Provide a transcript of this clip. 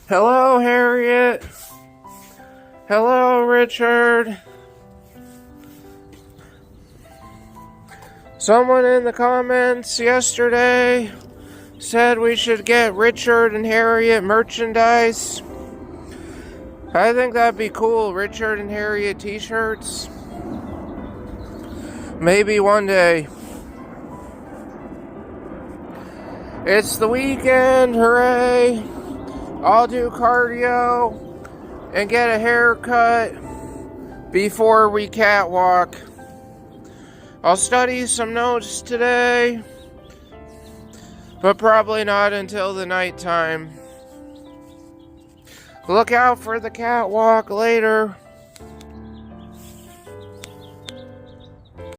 Hello, Harriet. Hello, Richard. Someone in the comments yesterday said we should get Richard and Harriet merchandise. I think that'd be cool. Richard and Harriet t-shirts. Maybe one day. It's the weekend, hooray! I'll do cardio and get a haircut before we catwalk. I'll study some notes today, but probably not until the nighttime. Look out for the catwalk later.